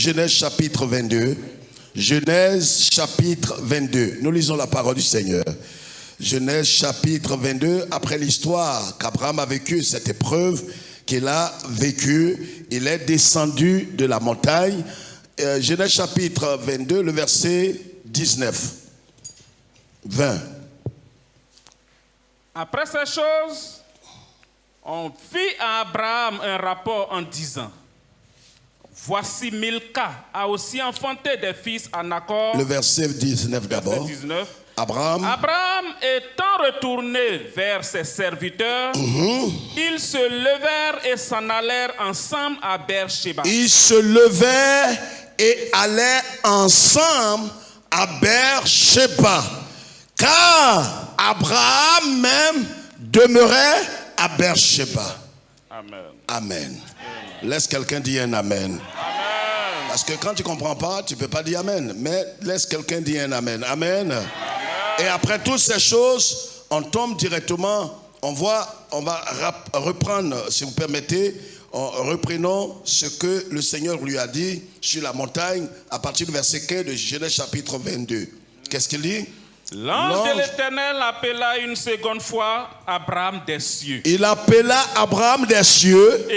Genèse chapitre 22. Genèse chapitre 22. Nous lisons la parole du Seigneur. Genèse chapitre 22. Après l'histoire qu'Abraham a vécu, cette épreuve qu'il a vécue, il est descendu de la montagne. Genèse chapitre 22, le verset 19. 20. Après ces choses, on fit à Abraham un rapport en disant: voici Milca a aussi enfanté des fils à Nacor. Le verset 19 d'abord. Abraham étant retourné vers ses serviteurs, ils se levèrent et s'en allèrent ensemble à Beersheba. Ils se levèrent et allèrent ensemble à Beersheba, car Abraham même demeurait à Beersheba. Amen. Amen. Laisse quelqu'un dire un amen. Amen. Parce que quand tu ne comprends pas, tu ne peux pas dire amen. Mais laisse quelqu'un dire un amen. Amen. Et après toutes ces choses, on tombe directement, on va reprendre, si vous permettez, reprenons ce que le Seigneur lui a dit sur la montagne à partir du verset 15 de Genèse chapitre 22. Qu'est-ce qu'il dit? L'ange de l'Éternel appela une seconde fois Abraham des cieux. Il appela Abraham des cieux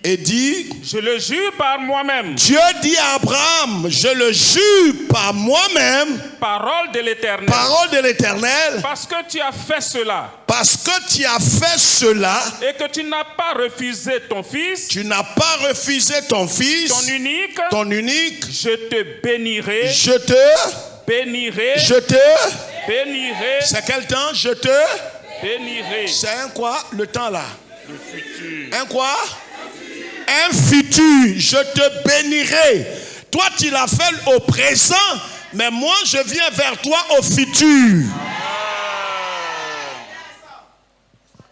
et dit, je le jure par moi-même. Dieu dit à Abraham, je le jure par moi-même. Parole de l'Éternel. Parole de l'Éternel. Parce que tu as fait cela. Parce que tu as fait cela. Et que tu n'as pas refusé ton fils. Tu n'as pas refusé ton fils. Ton unique. Je te bénirai. Je te bénirai. Je te bénirai. C'est quel temps? Je te bénirai. C'est un quoi? Le temps là? Le futur. Un quoi? Un futur. Je te bénirai. Toi tu l'as fait au présent, mais moi je viens vers toi au futur.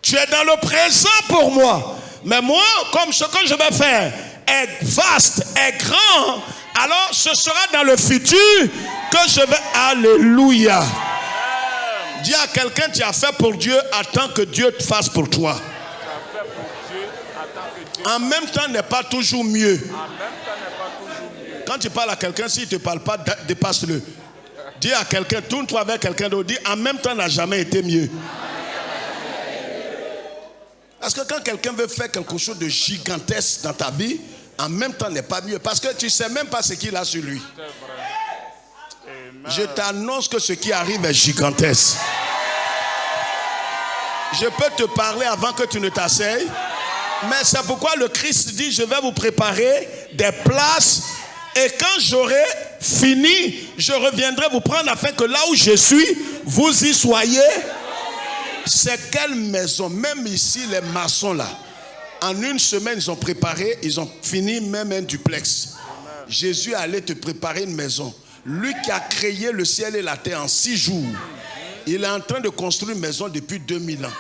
Tu es dans le présent pour moi, mais moi comme ce que je vais faire est vaste, est grand, alors ce sera dans le futur que je vais. Alléluia. Dis à quelqu'un, tu as fait pour Dieu, attends que Dieu te fasse pour toi. En même temps n'est pas toujours mieux. Quand tu parles à quelqu'un, s'il ne te parle pas, dépasse-le. Dis à quelqu'un, tourne-toi vers quelqu'un d'autre, dis en même temps n'a jamais été mieux. Parce que quand quelqu'un veut faire quelque chose de gigantesque dans ta vie, en même temps n'est pas mieux. Parce que tu ne sais même pas ce qu'il a sur lui. Je t'annonce que ce qui arrive est gigantesque. Je peux te parler avant que tu ne t'asseyes. Mais c'est pourquoi le Christ dit, je vais vous préparer des places. Et quand j'aurai fini, je reviendrai vous prendre afin que là où je suis, vous y soyez. C'est quelle maison? Même ici, les maçons là. En une semaine, ils ont préparé, ils ont fini même un duplex. Jésus allait te préparer une maison. Lui qui a créé le ciel et la terre en 6 jours, il est en train de construire une maison depuis 2000 ans.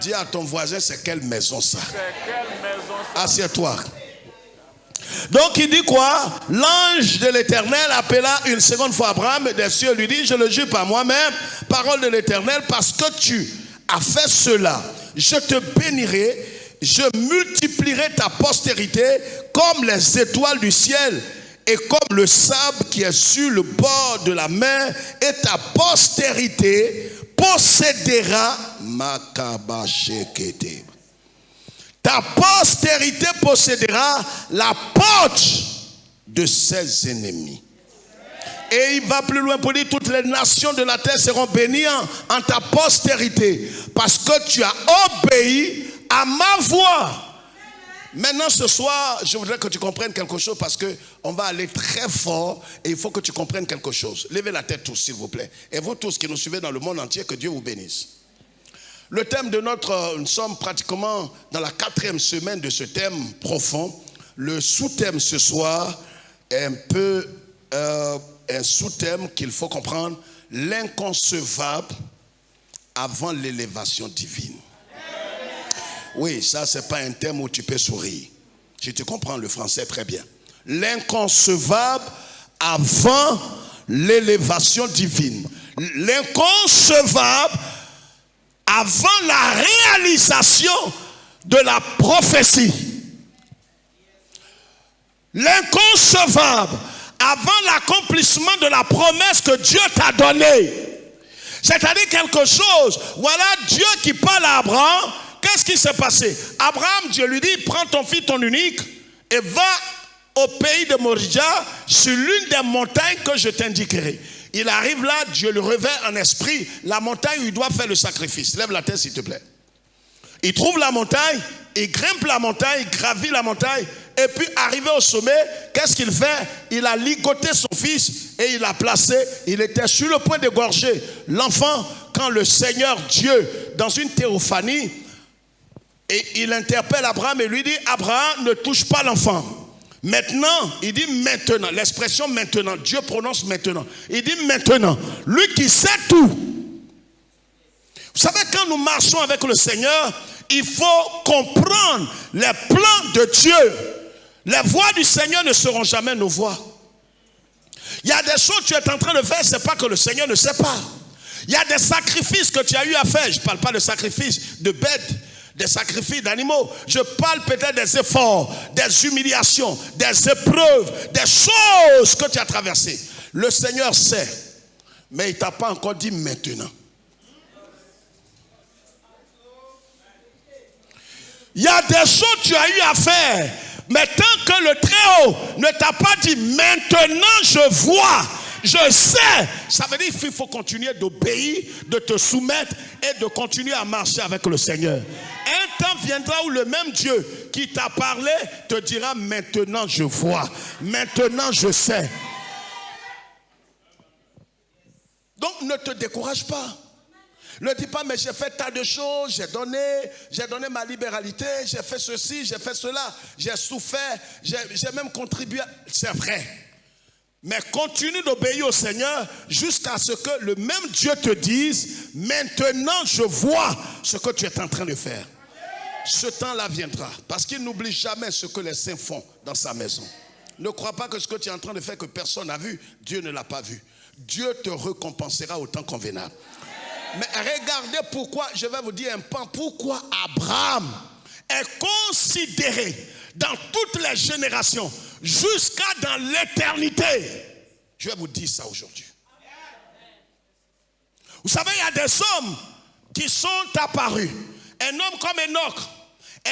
Dis à ton voisin, c'est quelle maison ça? Assieds-toi. Donc il dit quoi? L'ange de l'Éternel appela une seconde fois Abraham des cieux, lui dit, je le jure par moi-même, parole de l'Éternel, parce que tu as fait cela, je te bénirai, je multiplierai ta postérité comme les étoiles du ciel et comme le sable qui est sur le bord de la mer, et ta postérité possédera Makabashekete. Ta postérité possédera la porte de ses ennemis. Et il va plus loin pour dire, toutes les nations de la terre seront bénies en ta postérité, parce que tu as obéi à ma voix. Maintenant ce soir, je voudrais que tu comprennes quelque chose, parce qu'on va aller très fort et il faut que tu comprennes quelque chose. Levez la tête tous, s'il vous plaît. Et vous tous qui nous suivez dans le monde entier, que Dieu vous bénisse. Le thème de nous sommes pratiquement dans la 4e semaine de ce thème profond. Le sous-thème ce soir est un peu un sous-thème qu'il faut comprendre: l'inconcevable avant l'élévation divine. Oui, ça c'est pas un thème où tu peux sourire. Si tu comprends le français très bien. L'inconcevable avant l'élévation divine. L'inconcevable avant la réalisation de la prophétie. l'inconcevable avant l'accomplissement de la promesse que Dieu t'a donnée. C'est-à-dire quelque chose. Voilà Dieu qui parle à Abraham. Qu'est-ce qui s'est passé? Abraham, Dieu lui dit, prends ton fils, ton unique, et va au pays de Moria, sur l'une des montagnes que je t'indiquerai. Il arrive là, Dieu le réveille en esprit, la montagne où il doit faire le sacrifice. Lève la tête s'il te plaît. Il trouve la montagne, il grimpe la montagne, il gravit la montagne, et puis arrivé au sommet, qu'est-ce qu'il fait? Il a ligoté son fils et il l'a placé, il était sur le point d'égorger l'enfant quand le Seigneur Dieu, dans une théophanie, et il interpelle Abraham et lui dit, Abraham, ne touche pas l'enfant. Maintenant, il dit maintenant, l'expression maintenant, Dieu prononce maintenant. Il dit maintenant, lui qui sait tout. Vous savez, quand nous marchons avec le Seigneur, il faut comprendre les plans de Dieu. Les voies du Seigneur ne seront jamais nos voies. Il y a des choses que tu es en train de faire, ce n'est pas que le Seigneur ne sait pas. Il y a des sacrifices que tu as eu à faire. Je ne parle pas de sacrifices de bêtes, des sacrifices d'animaux. Je parle peut-être des efforts, des humiliations, des épreuves, des choses que tu as traversées. Le Seigneur sait, mais il ne t'a pas encore dit maintenant. Il y a des choses que tu as eu à faire, mais tant que le Très-Haut ne t'a pas dit maintenant je vois, je sais, ça veut dire qu'il faut continuer d'obéir, de te soumettre et de continuer à marcher avec le Seigneur. Un temps viendra où le même Dieu qui t'a parlé te dira maintenant je vois, maintenant je sais. Donc ne te décourage pas. Ne dis pas, mais j'ai fait tas de choses, j'ai donné ma libéralité, j'ai fait ceci, j'ai fait cela, j'ai souffert, j'ai même contribué. C'est vrai. Mais continue d'obéir au Seigneur jusqu'à ce que le même Dieu te dise, maintenant je vois ce que tu es en train de faire. Ce temps-là viendra, parce qu'il n'oublie jamais ce que les saints font dans sa maison. Ne crois pas que ce que tu es en train de faire que personne n'a vu, Dieu ne l'a pas vu. Dieu te récompensera au temps convenable. Mais regardez pourquoi, je vais vous dire un point, pourquoi Abraham est considéré dans toutes les générations jusqu'à dans l'éternité. Je vais vous dire ça aujourd'hui. Vous savez, il y a des hommes qui sont apparus. Un homme comme Enoch,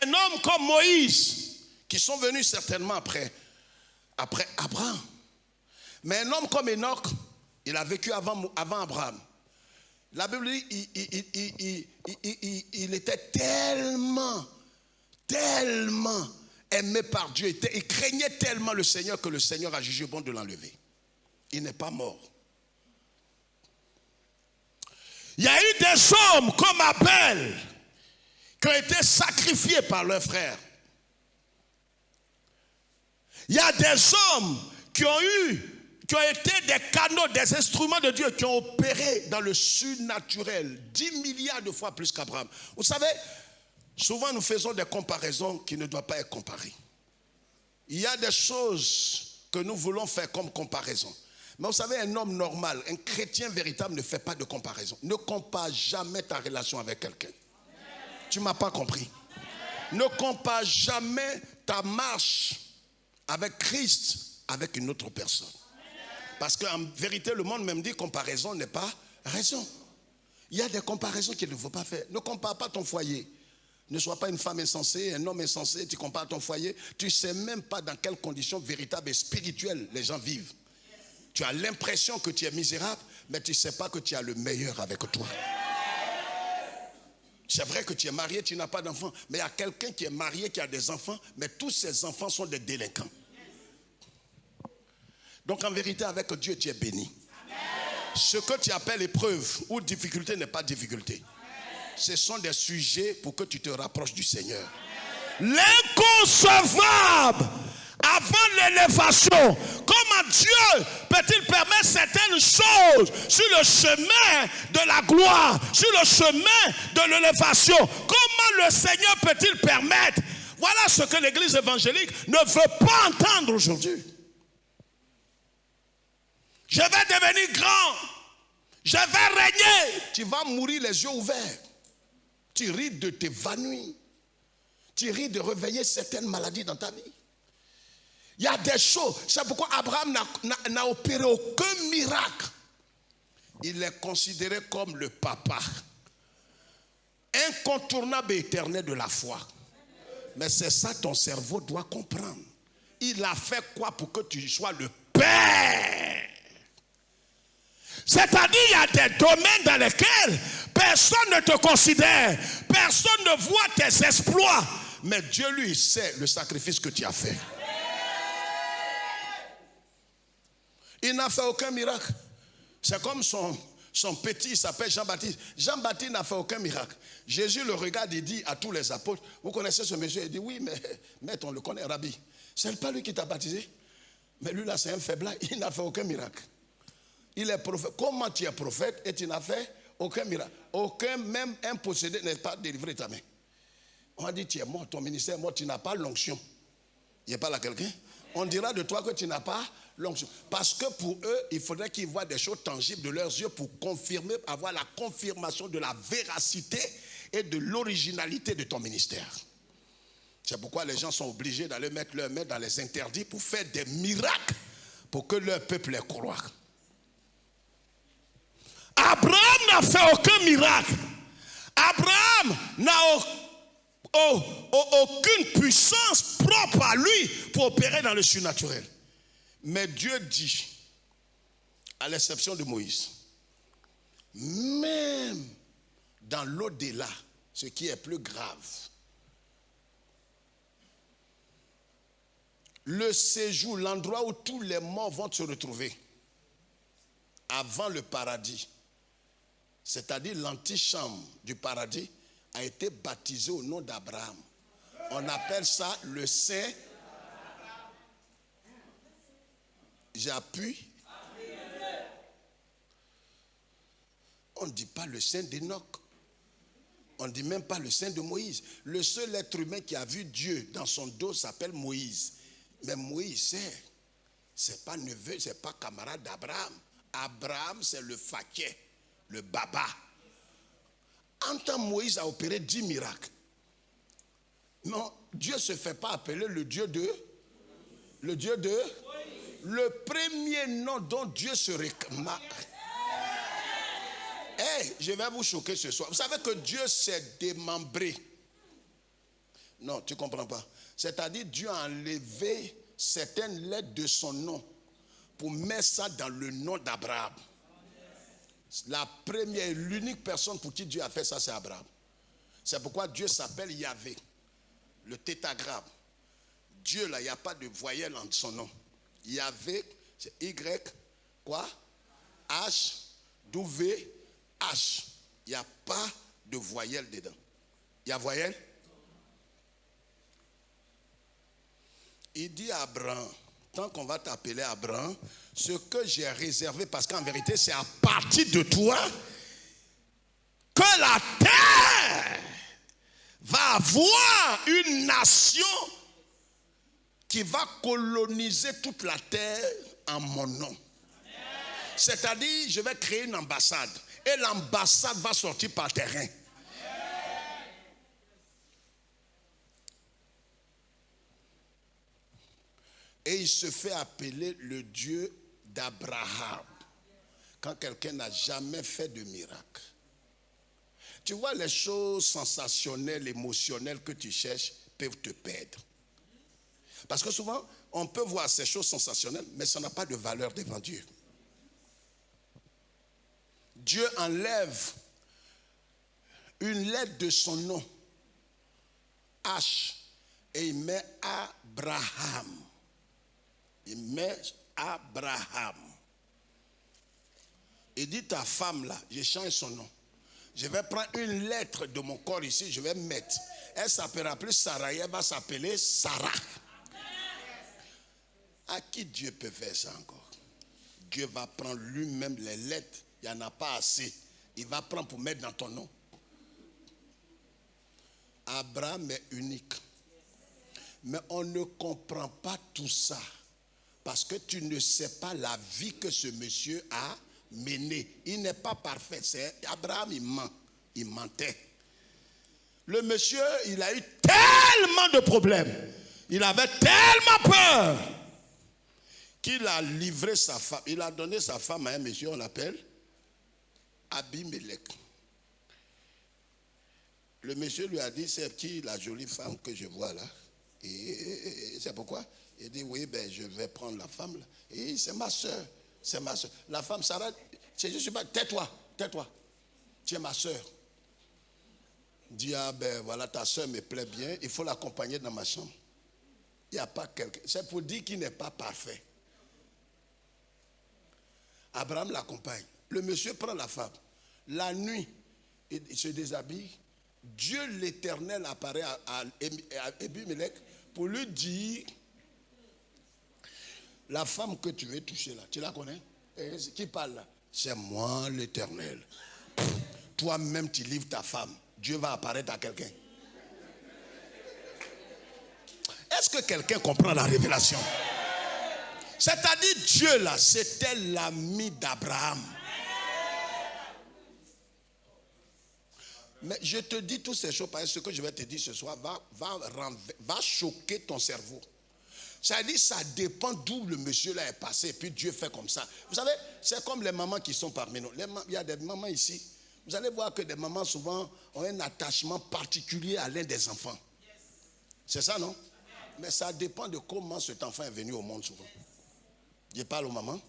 un homme comme Moïse, qui sont venus certainement après Abraham. Mais un homme comme Enoch, il a vécu avant Abraham. La Bible dit, il était tellement aimé par Dieu. Il craignait tellement le Seigneur que le Seigneur a jugé bon de l'enlever. Il n'est pas mort. Il y a eu des hommes comme Abel qui ont été sacrifiés par leurs frères. Il y a des hommes qui ont été des canaux, des instruments de Dieu qui ont opéré dans le surnaturel 10 milliards de fois plus qu'Abraham. Vous savez, souvent nous faisons des comparaisons qui ne doivent pas être comparées. Il y a des choses que nous voulons faire comme comparaison. Mais vous savez, un homme normal, un chrétien véritable ne fait pas de comparaison. Ne compare jamais ta relation avec quelqu'un. Tu ne m'as pas compris. Ne compare jamais ta marche avec Christ avec une autre personne. Parce qu'en vérité, le monde même dit comparaison n'est pas raison. Il y a des comparaisons qu'il ne faut pas faire. Ne compare pas ton foyer. Ne sois pas une femme insensée, un homme insensé, tu compares ton foyer. Tu ne sais même pas dans quelles conditions véritables et spirituelles les gens vivent. Tu as l'impression que tu es misérable, mais tu ne sais pas que tu as le meilleur avec toi. C'est vrai que tu es marié, tu n'as pas d'enfants, mais il y a quelqu'un qui est marié, qui a des enfants, mais tous ces enfants sont des délinquants. Donc en vérité, avec Dieu, tu es béni. Amen. Ce que tu appelles épreuve ou difficulté n'est pas difficulté. Amen. Ce sont des sujets pour que tu te rapproches du Seigneur. Amen. L'inconcevable avant l'élévation. Comment Dieu peut-il permettre certaines choses sur le chemin de la gloire, sur le chemin de l'élévation? Comment le Seigneur peut-il permettre? Voilà ce que l'église évangélique ne veut pas entendre aujourd'hui. Je vais devenir grand. Je vais régner. Tu vas mourir les yeux ouverts. Tu risques de t'évanouir. Tu risques de réveiller certaines maladies dans ta vie. Il y a des choses. C'est pourquoi Abraham n'a opéré aucun miracle. Il est considéré comme le papa incontournable et éternel de la foi. Mais c'est ça ton cerveau doit comprendre. Il a fait quoi pour que tu sois le père? C'est-à-dire, il y a des domaines dans lesquels personne ne te considère, personne ne voit tes exploits, mais Dieu lui sait le sacrifice que tu as fait. Il n'a fait aucun miracle. C'est comme son petit, il s'appelle Jean-Baptiste. Jean-Baptiste n'a fait aucun miracle. Jésus le regarde et dit à tous les apôtres, vous connaissez ce monsieur? Il dit, oui, mais maître, on le connaît, Rabbi. C'est pas lui qui t'a baptisé. Mais lui là, c'est un faible, il n'a fait aucun miracle. Il est prophète. Comment tu es prophète et tu n'as fait aucun miracle? Aucun, même un possédé n'est pas délivré ta main. On dit, tu es mort, ton ministère est mort, tu n'as pas l'onction. Il n'y a pas là quelqu'un? On dira de toi que tu n'as pas l'onction. Parce que pour eux, il faudrait qu'ils voient des choses tangibles de leurs yeux pour confirmer, avoir la confirmation de la véracité et de l'originalité de ton ministère. C'est pourquoi les gens sont obligés d'aller mettre leurs mains dans les interdits pour faire des miracles pour que leur peuple les croie. Abraham n'a fait aucun miracle. Abraham n'a aucune puissance propre à lui pour opérer dans le surnaturel. Mais Dieu dit, à l'exception de Moïse, même dans l'au-delà, ce qui est plus grave, le séjour, l'endroit où tous les morts vont se retrouver, avant le paradis, c'est-à-dire l'antichambre du paradis, a été baptisé au nom d'Abraham. On appelle ça le Saint. J'appuie. On ne dit pas le Saint d'Enoch. On ne dit même pas le Saint de Moïse. Le seul être humain qui a vu Dieu dans son dos s'appelle Moïse. Mais Moïse, c'est pas neveu, c'est pas camarade d'Abraham. Abraham, c'est le faquet, le baba. En temps, Moïse a opéré 10 miracles. Non, Dieu ne se fait pas appeler le Dieu de. Le premier nom dont Dieu se réclame. Je vais vous choquer ce soir. Vous savez que Dieu s'est démembré. Non, tu ne comprends pas. C'est-à-dire, Dieu a enlevé certaines lettres de son nom pour mettre ça dans le nom d'Abraham. La première, l'unique personne pour qui Dieu a fait ça, c'est Abraham. C'est pourquoi Dieu s'appelle Yahvé, le tétragramme. Dieu, là, il n'y a pas de voyelle en son nom. Yahvé, c'est Y, quoi? H, W, H. Il n'y a pas de voyelle dedans. Il y a voyelle? Il dit à Abraham, tant qu'on va t'appeler Abraham, ce que j'ai réservé, parce qu'en vérité, c'est à partir de toi que la terre va avoir une nation qui va coloniser toute la terre en mon nom. C'est-à-dire, je vais créer une ambassade. Et l'ambassade va sortir par terrain. Et il se fait appeler le Dieu d'Abraham. Quand quelqu'un n'a jamais fait de miracle. Tu vois, les choses sensationnelles, émotionnelles que tu cherches peuvent te perdre. Parce que souvent, on peut voir ces choses sensationnelles, mais ça n'a pas de valeur devant Dieu. Dieu enlève une lettre de son nom, H, et il met Abraham. Il met Abraham. Il dit, ta femme là, je change son nom. Je vais prendre une lettre de mon corps ici, je vais mettre. Elle s'appellera plus Sarah, elle va s'appeler Sarah. À qui Dieu peut faire ça encore? Dieu va prendre lui-même les lettres. Il n'y en a pas assez. Il va prendre pour mettre dans ton nom. Abraham est unique. Mais on ne comprend pas tout ça. Parce que tu ne sais pas la vie que ce monsieur a menée. Il n'est pas parfait. Abraham, il ment. Il mentait. Le monsieur, il a eu tellement de problèmes. Il avait tellement peur qu'il a livré sa femme. Il a donné sa femme à un monsieur, on l'appelle Abimelech. Le monsieur lui a dit, c'est qui la jolie femme que je vois là? Et c'est pourquoi? Il dit, oui, ben je vais prendre la femme là. Et c'est ma soeur, c'est ma soeur. La femme Sarah, je suis pas, tais-toi, tu es ma soeur. Dit, ah ben voilà, ta soeur me plaît bien, il faut l'accompagner dans ma chambre. Il n'y a pas quelqu'un, c'est pour dire qu'il n'est pas parfait. Abraham l'accompagne. Le monsieur prend la femme. La nuit, il se déshabille. Dieu l'Éternel apparaît à Abimelech pour lui dire, la femme que tu veux toucher là, tu la connais? Et qui parle là? C'est moi l'Éternel. Toi-même tu livres ta femme. Dieu va apparaître à quelqu'un. Est-ce que quelqu'un comprend la révélation? C'est-à-dire Dieu là, c'était l'ami d'Abraham. Mais je te dis toutes ces choses parce que ce que je vais te dire ce soir va choquer ton cerveau. C'est-à-dire ça dépend d'où le monsieur là est passé et puis Dieu fait comme ça. Vous savez, c'est comme les mamans qui sont parmi nous. Il y a des mamans ici. Vous allez voir que des mamans souvent ont un attachement particulier à l'un des enfants. C'est ça, non? Mais ça dépend de comment cet enfant est venu au monde souvent. Je parle aux mamans.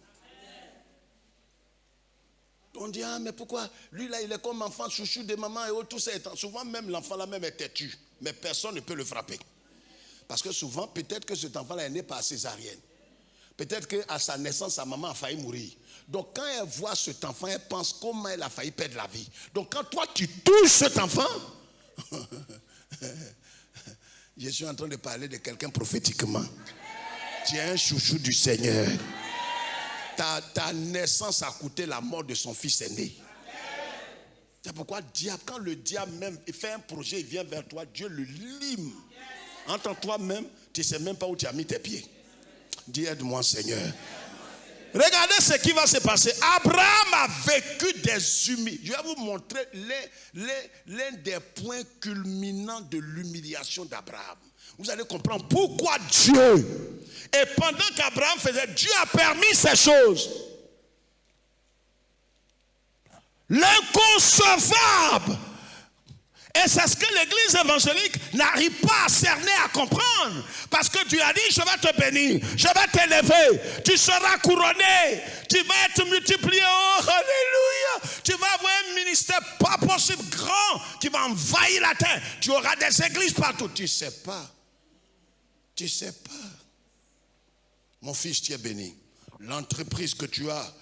On dit, ah mais pourquoi lui là il est comme enfant chouchou de maman et tout ça. Souvent même l'enfant là même est têtu. Mais personne ne peut le frapper. Parce que souvent peut-être que cet enfant là est né par césarienne. Peut-être qu'à sa naissance sa maman a failli mourir. Donc quand elle voit cet enfant, elle pense comment elle a failli perdre la vie. Donc quand toi tu touches cet enfant, je suis en train de parler de quelqu'un prophétiquement. Tu es un chouchou du Seigneur. Ta naissance a coûté la mort de son fils aîné. C'est pourquoi diable, quand le diable même fait un projet, il vient vers toi, Dieu le lime. Entre toi-même, tu ne sais même pas où tu as mis tes pieds. Dis, aide-moi Seigneur. Regardez ce qui va se passer. Abraham a vécu des humiliations. Je vais vous montrer l'un des points culminants de l'humiliation d'Abraham. Vous allez comprendre pourquoi Dieu, et pendant qu'Abraham faisait, Dieu a permis ces choses. L'inconcevable. Et c'est ce que l'église évangélique n'arrive pas à cerner, à comprendre. Parce que Dieu a dit, je vais te bénir, je vais t'élever, tu seras couronné, tu vas être multiplié, oh alléluia. Tu vas avoir un ministère pas possible, grand, qui va envahir la terre. Tu auras des églises partout. Tu ne sais pas. Tu ne sais pas. Mon fils, tu es béni. L'entreprise que tu as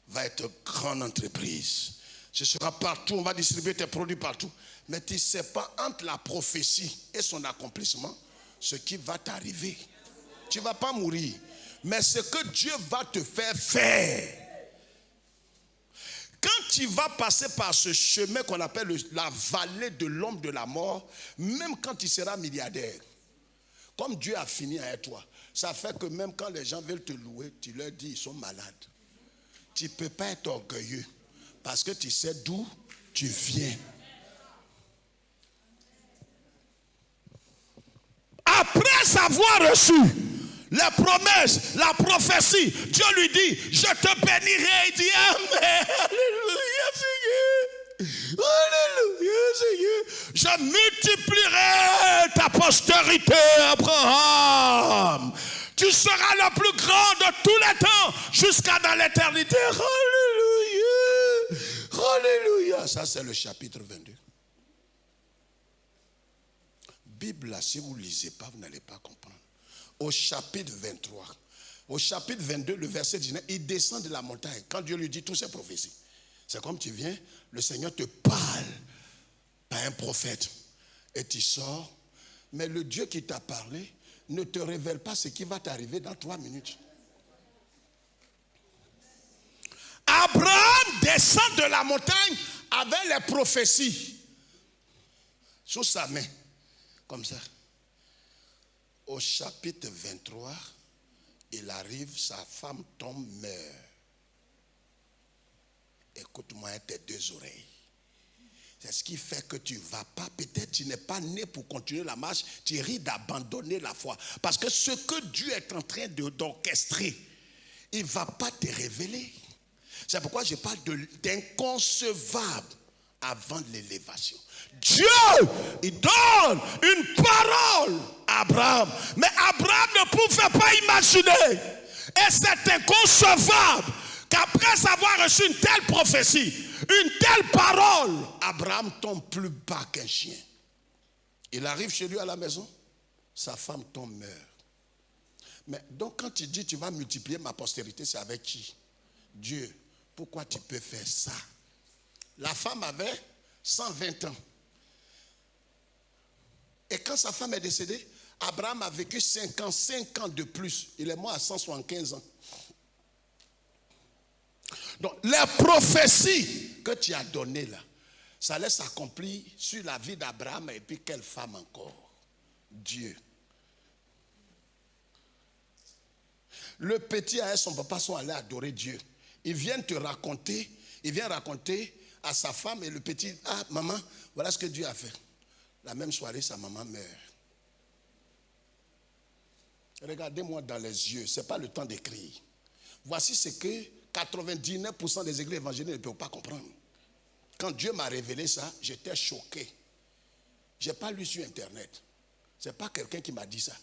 va être grande entreprise. Ce sera partout, on va distribuer tes produits partout. Mais tu ne sais pas entre la prophétie et son accomplissement ce qui va t'arriver. Tu ne vas pas mourir. Mais ce que Dieu va te faire faire. Quand tu vas passer par ce chemin qu'on appelle la vallée de l'ombre de la mort, même quand tu seras milliardaire, comme Dieu a fini avec toi, ça fait que même quand les gens veulent te louer, tu leur dis ils sont malades. Tu ne peux pas être orgueilleux parce que tu sais d'où tu viens. Après avoir reçu les promesses, la prophétie, Dieu lui dit, je te bénirai. Il dit, amen, alléluia Seigneur, alléluia Seigneur. Je multiplierai ta postérité, Abraham. Tu seras le plus grand de tous les temps jusqu'à dans l'éternité. Alléluia, alléluia. Ça c'est le chapitre 22. Bible là, si vous ne lisez pas, vous n'allez pas comprendre. Au chapitre 23, au chapitre 22, le verset 19, il descend de la montagne. Quand Dieu lui dit toutes ces prophéties, c'est comme tu viens, le Seigneur te parle par un prophète et tu sors, mais le Dieu qui t'a parlé ne te révèle pas ce qui va t'arriver dans 3 minutes. Abraham descend de la montagne avec les prophéties sous sa main. Comme ça. Au chapitre 23, il arrive, sa femme tombe, meurt. Écoute-moi tes 2 oreilles. C'est ce qui fait que tu ne vas pas, peut-être tu n'es pas né pour continuer la marche, tu risques d'abandonner la foi. Parce que ce que Dieu est en train d'orchestrer, il ne va pas te révéler. C'est pourquoi je parle d'inconcevable avant l'élévation. Dieu, il donne une parole à Abraham. Mais Abraham ne pouvait pas imaginer. Et c'est inconcevable qu'après avoir reçu une telle prophétie, une telle parole, Abraham tombe plus bas qu'un chien. Il arrive chez lui à la maison, sa femme tombe, meurt. Mais donc quand tu dis tu vas multiplier ma postérité, c'est avec qui? Dieu. Pourquoi tu peux faire ça? La femme avait 120 ans. Et quand sa femme est décédée, Abraham a vécu 5 ans de plus. Il est mort à 175 ans. Donc les prophéties que tu as données là, ça allait s'accomplir sur la vie d'Abraham et puis quelle femme encore? Dieu. Le petit et son papa sont allés adorer Dieu. Ils viennent te raconter, il vient raconter à sa femme et le petit, ah maman, voilà ce que Dieu a fait. La même soirée, sa maman meurt. Regardez-moi dans les yeux, ce n'est pas le temps d'écrire. Voici ce que 99% des églises évangéliques ne peuvent pas comprendre. Quand Dieu m'a révélé ça, j'étais choqué. Je n'ai pas lu sur Internet. Ce n'est pas quelqu'un qui m'a dit ça.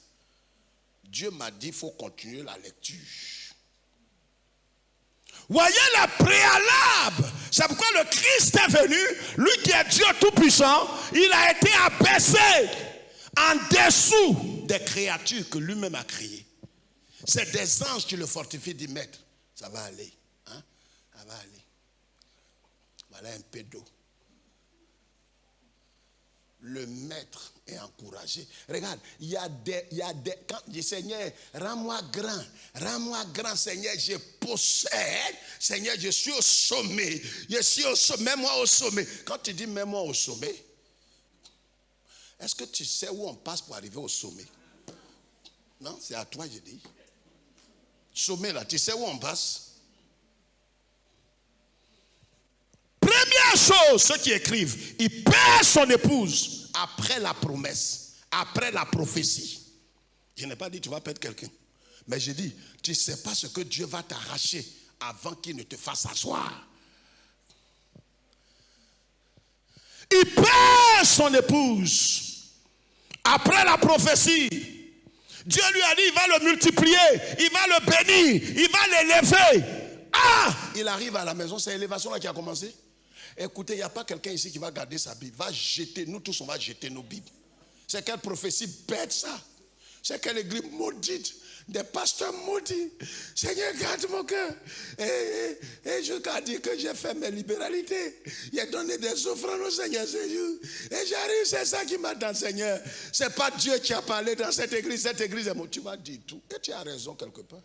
Dieu m'a dit qu'il faut continuer la lecture. Voyez le préalable. C'est pourquoi le Christ est venu, lui qui est Dieu tout-puissant, il a été abaissé en dessous des créatures que lui-même a créées. C'est des anges qui le fortifient, dit maître, ça va aller. Hein? Ça va aller. Voilà un peu d'eau. Le maître est encouragé. Regarde, il y a des quand je dis Seigneur, rends-moi grand Seigneur, je possède, Seigneur, je suis au sommet, mets-moi au sommet. Quand tu dis mets-moi au sommet, est-ce que tu sais où on passe pour arriver au sommet? Non, c'est à toi, je dis. Sommet là, tu sais où on passe? Première chose, ceux qui écrivent, il perd son épouse après la promesse, après la prophétie. Je n'ai pas dit tu vas perdre quelqu'un, mais j'ai dit tu ne sais pas ce que Dieu va t'arracher avant qu'il ne te fasse asseoir. Il perd son épouse après la prophétie. Dieu lui a dit il va le multiplier, il va le bénir, il va l'élever. Ah, il arrive à la maison, c'est l'élévation là qui a commencé. Écoutez, il n'y a pas quelqu'un ici qui va garder sa Bible. Va jeter, nous tous on va jeter nos Bibles. C'est quelle prophétie bête ça? C'est quelle église maudite? Des pasteurs maudits. Seigneur, garde mon cœur. Et jusqu'à dire que j'ai fait mes libéralités. J'ai donné des offrandes au Seigneur ce jour. Et j'arrive, c'est ça qui m'attend, Seigneur. C'est pas Dieu qui a parlé dans cette église est mon. Tu m'as dit tout. Et tu as raison quelque part.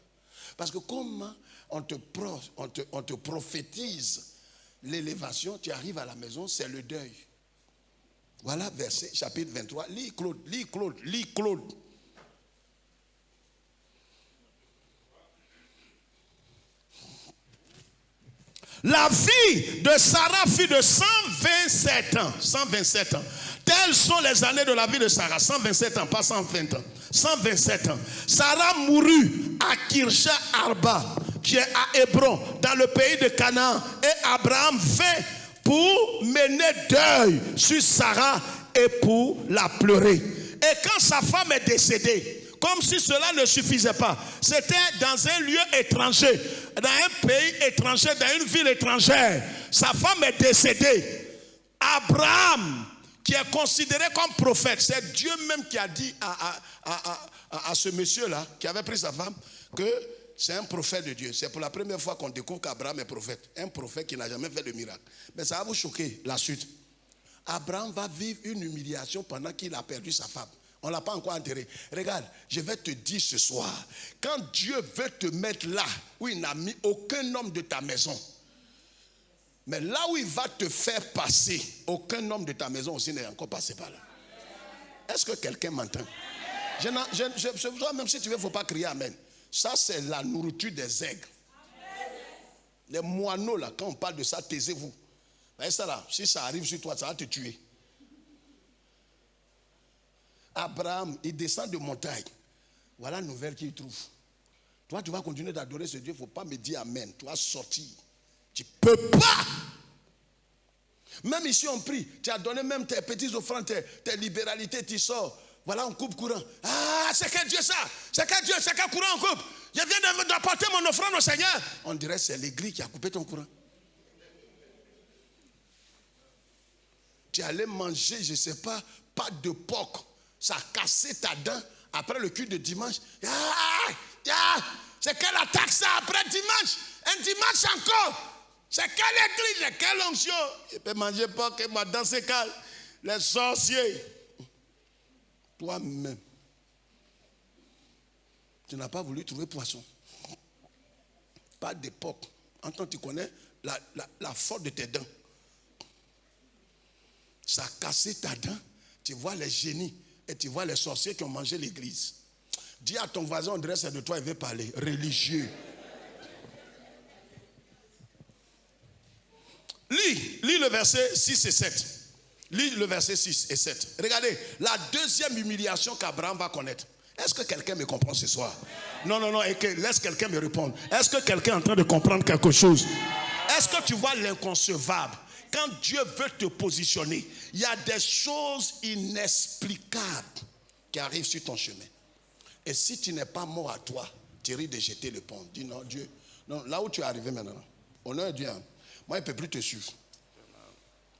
Parce que comment on te prophétise l'élévation, tu arrives à la maison, c'est le deuil. Voilà verset, chapitre 23. Lis Claude. La vie de Sarah fut de 127 ans. 127 ans. Telles sont les années de la vie de Sarah. 127 ans, pas 120 ans. 127 ans. Sarah mourut à Kirsha Arba, qui est à Hébron, dans le pays de Canaan. Et Abraham vint pour mener deuil sur Sarah et pour la pleurer. Et quand sa femme est décédée, comme si cela ne suffisait pas, c'était dans un lieu étranger, dans un pays étranger, dans une ville étrangère. Sa femme est décédée. Abraham, qui est considéré comme prophète, c'est Dieu même qui a dit à ce monsieur-là, qui avait pris sa femme, que c'est un prophète de Dieu. C'est pour la première fois qu'on découvre qu'Abraham est prophète. Un prophète qui n'a jamais fait de miracle. Mais ça va vous choquer, la suite. Abraham va vivre une humiliation pendant qu'il a perdu sa femme. On ne l'a pas encore enterré. Regarde, je vais te dire ce soir, quand Dieu veut te mettre là où il n'a mis aucun homme de ta maison, mais là où il va te faire passer, aucun homme de ta maison aussi n'est encore passé par là. Est-ce que quelqu'un m'entend? Même si tu veux, il ne faut pas crier amen. Ça, c'est la nourriture des aigles. Les moineaux, là, quand on parle de ça, taisez-vous. Mais ça, là, si ça arrive sur toi, ça va te tuer. Abraham, il descend de montagne. Voilà la nouvelle qu'il trouve. Toi, tu vas continuer d'adorer ce Dieu, il ne faut pas me dire amen. Tu vas sortir. Tu ne peux pas. Même ici, on prie. Tu as donné même tes petites offrandes, tes libéralités, tu sors. Voilà, on coupe courant. Ah, c'est quel Dieu ça? C'est quel Dieu? C'est quel courant on coupe? Je viens d'apporter mon offrande au Seigneur. On dirait que c'est l'église qui a coupé ton courant. Tu allais manger, je ne sais pas, pâte de porc. Ça a cassé ta dent après le culte de dimanche. C'est quelle attaque ça après dimanche? Un dimanche encore. C'est quelle église? C'est quelle onction? Il peut manger porc et ma dent se cale. Les sorciers. Toi-même, tu n'as pas voulu trouver poisson. Pas de porc. En tant que tu connais la force de tes dents. Ça a cassé ta dent. Tu vois les génies et tu vois les sorciers qui ont mangé l'église. Dis à ton voisin, on dirait c'est de toi, il veut parler. Religieux. Lis le verset 6 et 7. Lis le verset 6 et 7. Regardez, la deuxième humiliation qu'Abraham va connaître. Est-ce que quelqu'un me comprend ce soir? Non, et laisse quelqu'un me répondre. Est-ce que quelqu'un est en train de comprendre quelque chose? Est-ce que tu vois l'inconcevable? Quand Dieu veut te positionner, il y a des choses inexplicables qui arrivent sur ton chemin. Et si tu n'es pas mort à toi, tu risques de jeter le pont. Dis non, Dieu. Non, là où tu es arrivé maintenant, honneur à Dieu. Moi, il ne peut plus te suivre.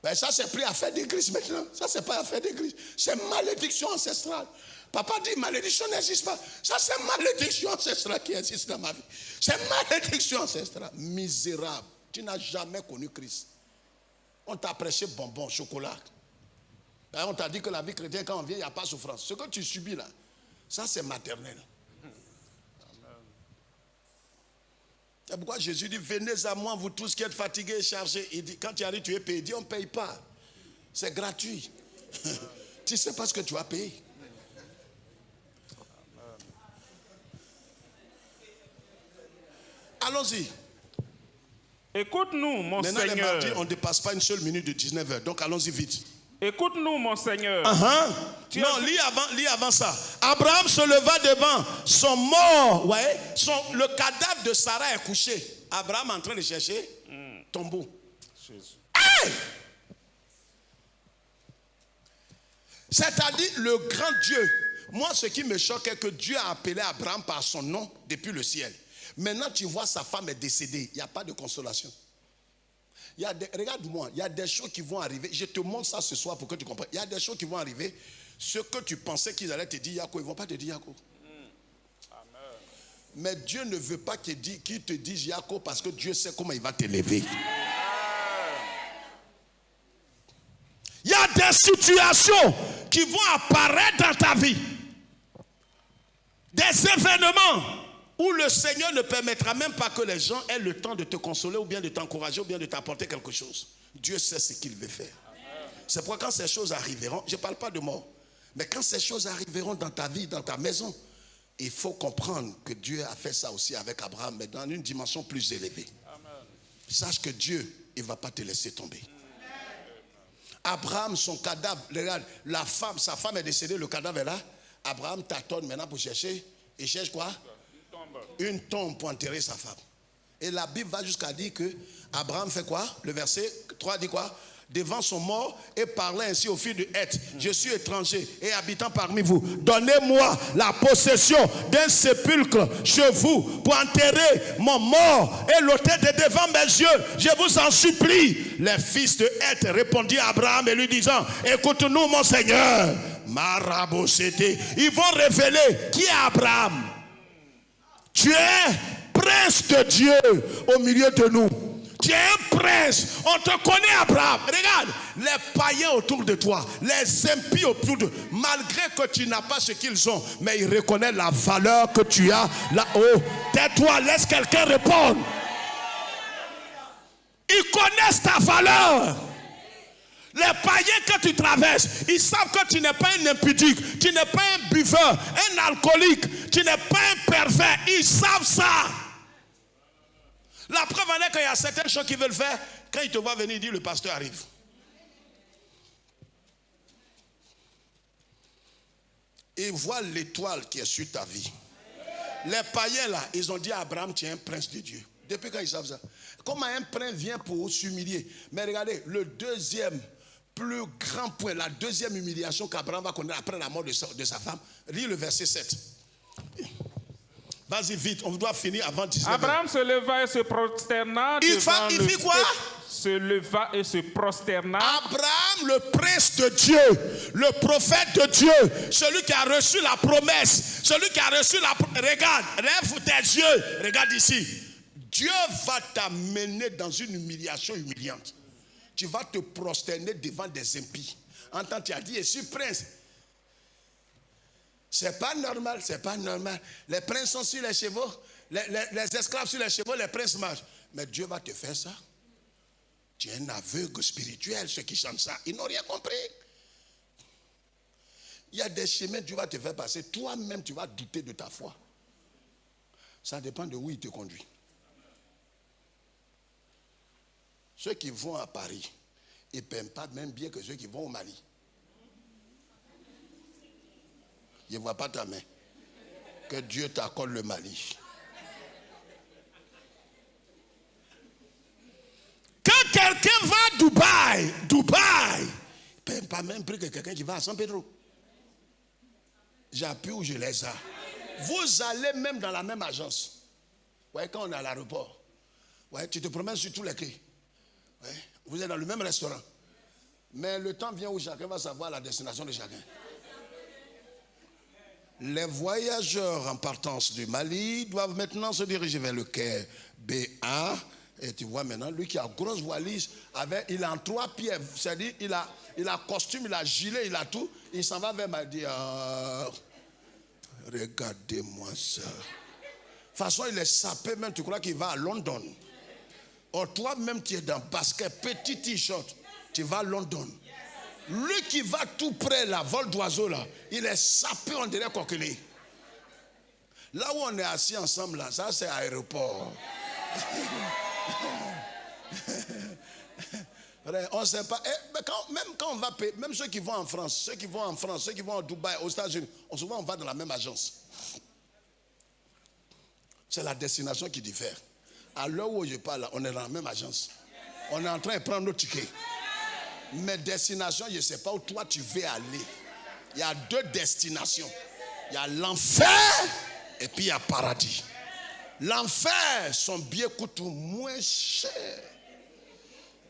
Ben, ça, c'est plus affaire d'église maintenant. Ça, c'est pas affaire d'église. C'est malédiction ancestrale. Papa dit malédiction n'existe pas. Ça, c'est malédiction ancestrale qui existe dans ma vie. C'est malédiction ancestrale. Misérable. Tu n'as jamais connu Christ. On t'a prêché bonbons, chocolat. Et on t'a dit que la vie chrétienne, quand on vient, il n'y a pas de souffrance. Ce que tu subis là, ça c'est maternel. C'est pourquoi Jésus dit, venez à moi, vous tous qui êtes fatigués et chargés. Il dit, quand tu arrives, tu es payé. Il dit, on ne paye pas. C'est gratuit. Tu ne sais pas ce que tu vas payer. Allons-y. Écoute-nous, mon Maintenant, Seigneur. les mardis, on ne dépasse pas une seule minute de 19h. Donc, allons-y vite. Écoute-nous, mon Seigneur. Non, lis avant ça. Abraham se leva devant son mort. Ouais, le cadavre de Sarah est couché. Abraham est en train de chercher tombeau. Hey! C'est-à-dire le grand Dieu. Moi, ce qui me choque est que Dieu a appelé Abraham par son nom depuis le ciel. Maintenant, tu vois, sa femme est décédée. Il n'y a pas de consolation. Regarde-moi, il y a des choses qui vont arriver. Je te montre ça ce soir pour que tu comprennes. Il y a des choses qui vont arriver. Ce que tu pensais qu'ils allaient te dire Yako, ils ne vont pas te dire Yako. Mais Dieu ne veut pas qu'ils te disent Yako parce que Dieu sait comment il va t'élever. Il y a des situations qui vont apparaître dans ta vie. Des événements où le Seigneur ne permettra même pas que les gens aient le temps de te consoler ou bien de t'encourager ou bien de t'apporter quelque chose. Dieu sait ce qu'il veut faire. C'est pourquoi quand ces choses arriveront, je ne parle pas de mort, mais quand ces choses arriveront dans ta vie, dans ta maison, il faut comprendre que Dieu a fait ça aussi avec Abraham, mais dans une dimension plus élevée. Sache que Dieu, il ne va pas te laisser tomber. Abraham, son cadavre, regarde, sa femme est décédée, le cadavre est là. Abraham tâtonne maintenant pour chercher. Il cherche quoi? Une tombe pour enterrer sa femme. Et la Bible va jusqu'à dire que Abraham fait quoi? Le verset 3 dit quoi? Devant son mort et parlait ainsi au fils de Heth. Je suis étranger et habitant parmi vous. Donnez-moi la possession d'un sépulcre chez vous pour enterrer mon mort et l'autel de devant mes yeux. Je vous en supplie. Les fils de Heth répondirent à Abraham et lui disant, écoute-nous mon Seigneur. Marabossété. Ils vont révéler qui est Abraham. Tu es prince de Dieu au milieu de nous. Tu es un prince. On te connaît, Abraham. Regarde, les païens autour de toi, les impies autour de toi, malgré que tu n'as pas ce qu'ils ont, mais ils reconnaissent la valeur que tu as là-haut. Tais-toi, laisse quelqu'un répondre. Ils connaissent ta valeur. Les païens que tu traverses, ils savent que tu n'es pas un impudique, tu n'es pas un buveur, un alcoolique, tu n'es pas un pervers. Ils savent ça. La preuve en est qu'il y a certaines choses qu'ils veulent faire. Quand ils te voient venir, ils disent le pasteur arrive. Ils voient l'étoile qui est sur ta vie. Les païens là, ils ont dit à Abraham, tu es un prince de Dieu. Depuis quand ils savent ça? Comment un prince vient pour s'humilier? Mais regardez, le deuxième plus grand point, la deuxième humiliation qu'Abraham va connaître après la mort de sa femme, lis le verset 7. Vas-y vite, on doit finir avant 19h. Abraham se leva et se prosterna. Il fit quoi? Se leva et se prosterna. Abraham, le prince de Dieu, le prophète de Dieu, celui qui a reçu la promesse, celui qui a reçu la... Regarde, lève tes yeux, regarde ici. Dieu va t'amener dans une humiliation humiliante. Tu vas te prosterner devant des impies. Entends, tu as dit, je suis prince. C'est pas normal, c'est pas normal. Les princes sont sur les chevaux, les esclaves sur les chevaux, les princes marchent. Mais Dieu va te faire ça. Tu es un aveugle spirituel, ceux qui chantent ça, ils n'ont rien compris. Il y a des chemins que Dieu va te faire passer. Toi-même, tu vas douter de ta foi. Ça dépend de où il te conduit. Ceux qui vont à Paris, ils ne paient pas même bien que ceux qui vont au Mali. Je ne vois pas ta main. Que Dieu t'accorde le Mali. Quand quelqu'un va à Dubaï, il ne paye pas même prix que quelqu'un qui va à San Pedro. J'appuie où je laisse ça. Vous allez même dans la même agence. Ouais, quand on est à l'aéroport, ouais, tu te promènes sur tous les quais. Ouais, vous êtes dans le même restaurant. Mais le temps vient où chacun va savoir la destination de chacun. Les voyageurs en partance du Mali doivent maintenant se diriger vers le quai BA. Et tu vois maintenant, lui qui a grosse valise, il a en 3 pieds. C'est-à-dire, il a costume, il a gilet, il a tout. Il s'en va vers Mali. Regardez-moi ça. De toute façon, il est sapé même. Tu crois qu'il va à London. Or, toi-même, tu es dans basket, petit t-shirt. Tu vas à London. Lui qui va tout près, là, vol d'oiseau, là, il est sapé, on dirait coquelier. Là où on est assis ensemble, là, ça c'est aéroport. On ne sait pas. Même quand on va payer, même ceux qui vont en France, ceux qui vont à Dubaï, aux États-Unis, souvent on va dans la même agence. C'est la destination qui diffère. À l'heure où je parle, on est dans la même agence. On est en train de prendre nos tickets. Mais destination, je ne sais pas où toi tu veux aller. Il y a 2 destinations. Il y a l'enfer et puis il y a paradis. L'enfer, son billet coûte moins cher.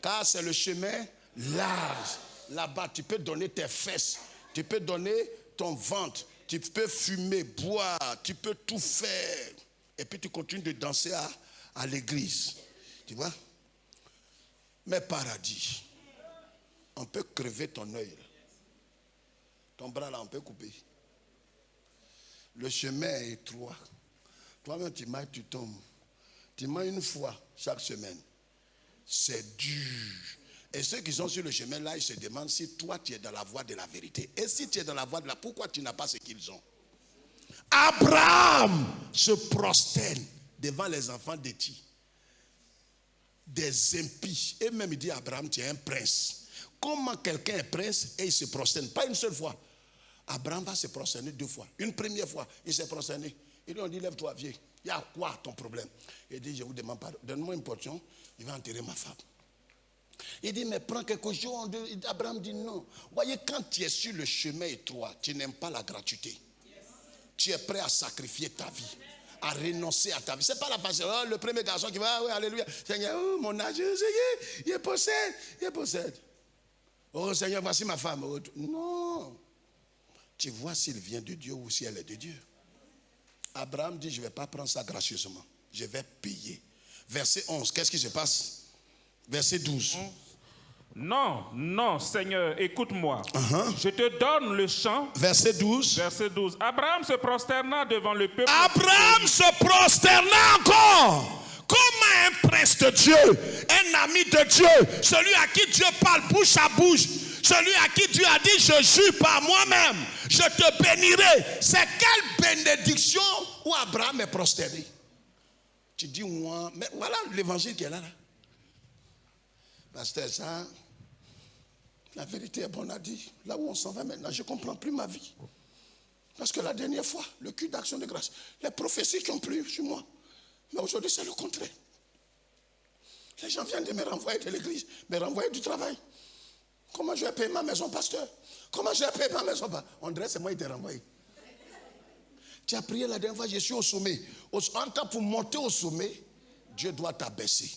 Car c'est le chemin large. Là-bas, tu peux donner tes fesses. Tu peux donner ton ventre. Tu peux fumer, boire. Tu peux tout faire. Et puis tu continues de danser à l'église. Tu vois? Mais paradis, on peut crever ton œil. Ton bras là, on peut couper. Le chemin est étroit. Toi-même, tu marches, tu tombes. Tu marches une fois chaque semaine. C'est dur. Et ceux qui sont sur le chemin là, ils se demandent si toi, tu es dans la voie de la vérité. Et si tu es dans la voie de la... Pourquoi tu n'as pas ce qu'ils ont? Abraham se prosterne devant les enfants d'Héti. Des impies. Et même il dit à Abraham, tu es un prince. Comment quelqu'un est prince et il se prosterne? Pas une seule fois. Abraham va se prosterner 2 fois. Une première fois, il s'est prosterné. Ils lui ont dit, lève-toi, vieux. Il y a quoi ton problème? Il dit, je vous demande pardon. Donne-moi une portion, il va enterrer ma femme. Il dit, mais prends quelque chose. Abraham dit non. Voyez, quand tu es sur le chemin étroit, tu n'aimes pas la gratuité. Tu es prêt à sacrifier ta vie, à renoncer à ta vie. Ce n'est pas la façon. Oh, le premier garçon qui va, oui, alléluia. Seigneur, oh, mon âge, Seigneur, il possède. Oh Seigneur, voici ma femme. Oh, non. Tu vois s'il vient de Dieu ou si elle est de Dieu. Abraham dit, je ne vais pas prendre ça gracieusement. Je vais payer. Verset 11, qu'est-ce qui se passe? Verset 12. Non, non, Seigneur, écoute-moi. Je te donne le champ. Verset 12. Verset 12. Abraham se prosterna devant le peuple. Abraham se prosterna encore. Comment un prince de Dieu, un ami de Dieu, celui à qui Dieu parle bouche à bouche, celui à qui Dieu a dit, je jure par moi-même, je te bénirai. C'est quelle bénédiction où Abraham est prosterné? Tu dis, moi, mais voilà l'évangile qui est là. Pasteur, ça, la vérité est bonne à dire. Là où on s'en va maintenant, je ne comprends plus ma vie. Parce que la dernière fois, le culte d'action de grâce, les prophéties qui ont plu sur moi. Mais aujourd'hui, c'est le contraire. Les gens viennent de me renvoyer de l'église, me renvoyer du travail. Comment je vais payer ma maison, pasteur? Comment je vais payer ma maison? On dirait que c'est moi qui t'ai renvoyé. Tu as prié la dernière fois, je suis au sommet. En temps pour monter au sommet, Dieu doit t'abaisser.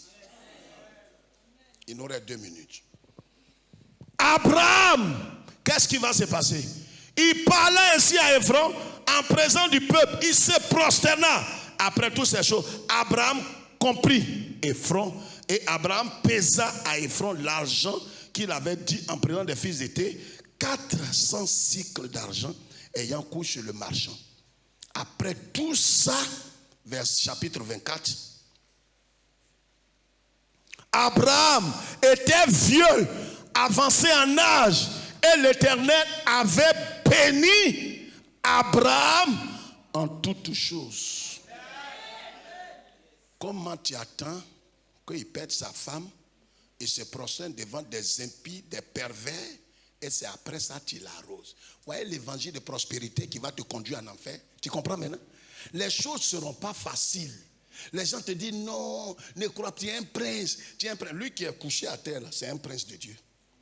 Il nous reste 2 minutes. Abraham, qu'est-ce qui va se passer? Il parlait ainsi à Ephron en présence du peuple. Il se prosterna. Après toutes ces choses, Abraham comprit Ephron et Abraham pesa à Ephron l'argent qu'il avait dit en présence des fils d'Héthé, 400 cycles d'argent ayant coûté chez le marchand. Après tout ça, vers chapitre 24, Abraham était vieux, avancé en âge, et l'Éternel avait béni Abraham en toutes choses. Comment tu attends qu'il perde sa femme et se prosterne devant des impies, des pervers, et c'est après ça qu'il l'arrose? Voyez l'évangile de prospérité qui va te conduire en enfer. Tu comprends maintenant? Les choses ne seront pas faciles. Les gens te disent non, ne crois pas, tu es un prince. Tu es un prince. Lui qui est couché à terre, c'est un prince de Dieu.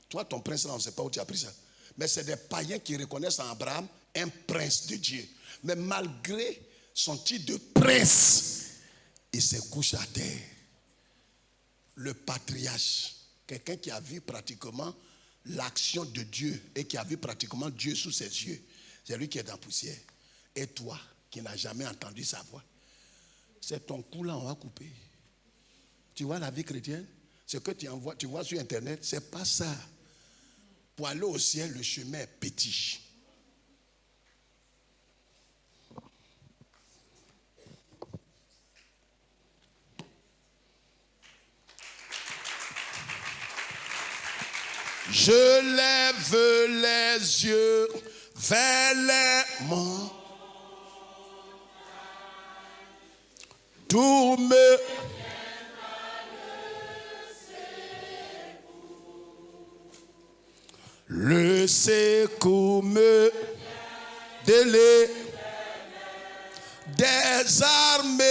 Toi, ton prince, là, on ne sait pas où tu as pris ça. Mais c'est des païens qui reconnaissent en Abraham un prince de Dieu. Mais malgré son titre de prince, il se couche à terre. Le patriarche, quelqu'un qui a vu pratiquement l'action de Dieu et qui a vu pratiquement Dieu sous ses yeux, c'est lui qui est dans la poussière. Et toi, qui n'as jamais entendu sa voix, c'est ton cou là, on va couper. Tu vois la vie chrétienne? Ce que tu vois sur internet, c'est pas ça. Pour aller au ciel, le chemin est petit. Je lève les yeux vers les monts. Tout me le secours me délai des armées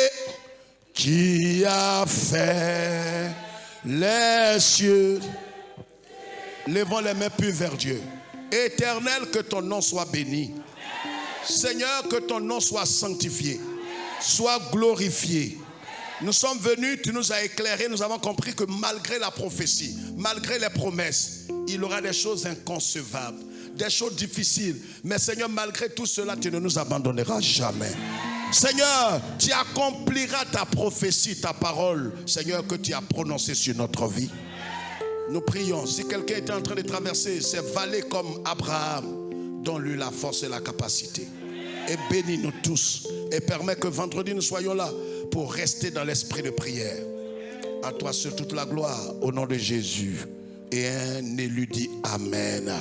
qui a fait les cieux. Levons les mains plus vers Dieu. Éternel, que ton nom soit béni. Seigneur, que ton nom soit sanctifié, soit glorifié. Nous sommes venus, tu nous as éclairés, nous avons compris que malgré la prophétie, malgré les promesses, il y aura des choses inconcevables, des choses difficiles. Mais Seigneur, malgré tout cela, tu ne nous abandonneras jamais. Seigneur, tu accompliras ta prophétie, ta parole, Seigneur, que tu as prononcée sur notre vie. Nous prions, si quelqu'un était en train de traverser ces vallées comme Abraham, donne-lui la force et la capacité. Et bénis-nous tous. Et permets que vendredi nous soyons là pour rester dans l'esprit de prière. À toi seul toute la gloire, au nom de Jésus. Et un élu dit Amen.